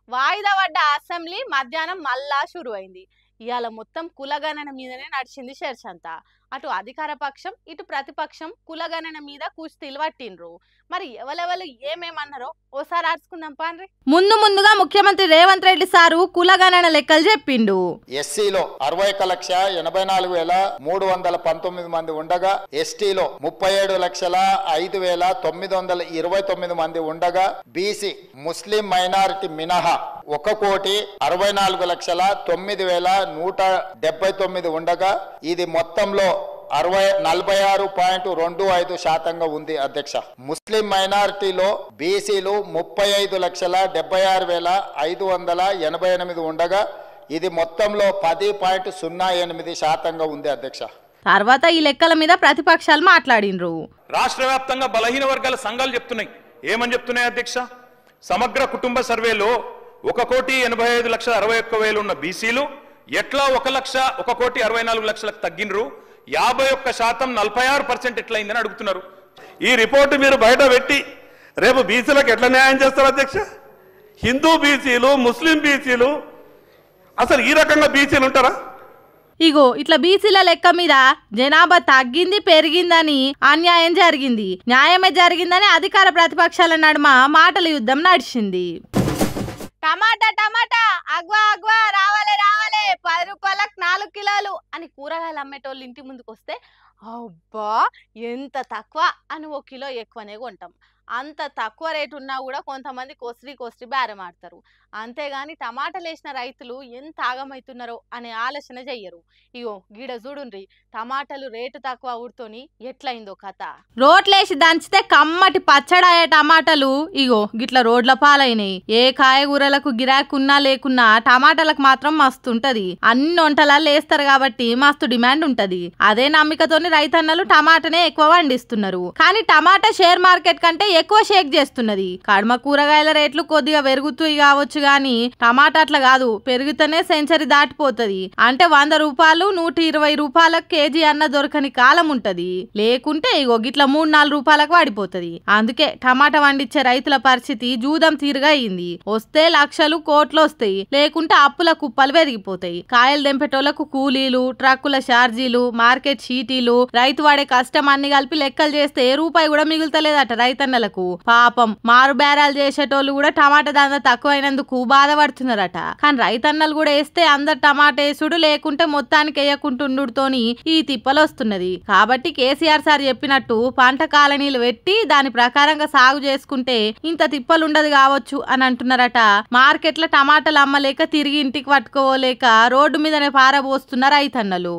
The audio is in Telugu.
వాయిదా పడ్డ అసెంబ్లీ మధ్యాహ్నం మళ్ళా షురు అయింది. ఇవాళ మొత్తం కులగణన మీదనే నడిచింది చర్చ అంతా. అటు అధికార పక్షం ఇటు ప్రతిపక్షం కులగణన మీద కుస్తీలు పట్టిండ్రు. మరి ఎవరెవరు ఏమేమన్నారో ఓసారి ఆర్చుకుందాం పాండ్రి. ముందుగా ముఖ్యమంత్రి రేవంత్ రెడ్డి సారు కులగణన లెక్కలు చెప్పిండు. ఎస్సీలో 61,84,319 మంది ఉండగా, ఎస్టీలో 37,05,929 మంది ఉండగా, బీసీ ముస్లిం మైనారిటీ మినహా 1,40,09,179 ఉండగా, ఇది మొత్తంలో 46.25% ఉంది అధ్యక్ష. ముస్లిం మైనారిటీలో బీసీలు 35,76,588 ఉండగా, ఇది మొత్తంలో 10.08% ఉంది అధ్యక్ష. తర్వాత ఈ లెక్కల మీద ప్రతిపక్షాలు మాట్లాడినరు. రాష్ట్ర వ్యాప్తంగా బలహీన వర్గాల సంఘాలు చెప్తున్నాయి. ఏమని చెప్తున్నాయి అధ్యక్ష? సమగ్ర కుటుంబ సర్వేలో 1,85,61,000 ఉన్న బీసీలు ఎట్లా 1,64,64,00,000 తగ్గినరు, 51% 46% ఎట్లయిందని అడుగుతున్నారు. ఈ రిపోర్టు మీరు బయట పెట్టి రేపు బీసీలకు ఎట్లా న్యాయం చేస్తారు అధ్యక్ష? హిందూ బీసీలు, ముస్లిం బీసీలు, అసలు ఈ రకంగా బీసీలు ఉంటారా? ఇగో ఇట్లా బీసీల లెక్క మీద జనాభా తగ్గింది పెరిగిందని అన్యాయం జరిగింది, న్యాయమే జరిగిందని అధికార ప్రతిపక్షాల నడుమ మాటల యుద్ధం నడిచింది. టమాటా టమాటా అగ్వా రావాలే 10 రూపాయలకు 4 కిలోలు అని కూరగాయలు అమ్మేటోళ్ళు ఇంటి ముందుకు వస్తే అబ్బా ఎంత తక్కువ అని 1 కిలో ఎక్కువనే కొంటాం. అంత తక్కువ రేటు ఉన్నా కూడా కొంతమంది కోస్ట్రీ బేరం ఆడతారు. అంతేగాని టమాటాలు వేసిన రైతులు ఎంత ఆగమవుతున్నారో అనే ఆలోచన చెయ్యరు. ఇగో గీడ చూడుండ్రి, టమాటాలు రేటు తక్కువ ఊడుతోని ఎట్లయిందో కథ. రోట్లేసి దంచితే కమ్మటి పచ్చడాయే టమాటాలు ఇగో గిట్ల రోడ్ల పాలైనాయి. ఏ కాయగూరలకు గిరాకున్నా లేకున్నా టమాటాలకు మాత్రం మస్తు ఉంటది. అన్ని వంటలలో వేస్తారు కాబట్టి మస్తు డిమాండ్ ఉంటది. అదే నమ్మికతోని రైతన్నలు టమాటానే ఎక్కువ పండిస్తున్నారు. కానీ టమాటా షేర్ మార్కెట్ కంటే ఎక్కువ షేక్ చేస్తున్నది. కడమ కూరగాయల రేట్లు కొద్దిగా పెరుగుతాయి కావచ్చు గాని టమాటా అట్లా కాదు, పెరిగితేనే సెంచరీ దాటిపోతుంది. అంటే 100 రూపాయలు 120 రూపాయలకు కేజీ అన్న దొరకని కాలం ఉంటది. లేకుంటే ఇగో గిట్ల 3-4 రూపాయలకు పడిపోతుంది. అందుకే టమాటా పండించే రైతుల పరిస్థితి జూదం తీరుగా అయింది. వస్తే లక్షలు కోట్లు వస్తాయి, లేకుంటే అప్పుల కుప్పలు పెరిగిపోతాయి. కాయలు దెంపేటోళ్లకు కూలీలు, ట్రక్కుల ఛార్జీలు, మార్కెట్ షీటీలు, రైతు వాడే కష్టం అన్ని కలిపి లెక్కలు చేస్తే రూపాయి కూడా మిగులుతలేదట రైతన్నలకు. పాపం మారు బేరాలు చేసేటోళ్ళు కూడా టమాటా దంద తక్కువైనందుకు బాధపడుతున్నారట. కానీ రైతన్నలు కూడా వేస్తే అందరు టమాటా వేసుడు, లేకుంటే మొత్తానికి వేయకుంటుండుతోని ఈ తిప్పలు వస్తున్నది. కాబట్టి కేసీఆర్ సార్ చెప్పినట్టు పంట కాలనీలు పెట్టి దాని ప్రకారంగా సాగు చేసుకుంటే ఇంత తిప్పలు ఉండదు కావచ్చు అని అంటున్నారట. మార్కెట్లో టమాటాలు అమ్మలేక తిరిగి ఇంటికి పట్టుకోలేక రోడ్డు మీదనే పారబోస్తున్నారు రైతన్నలు.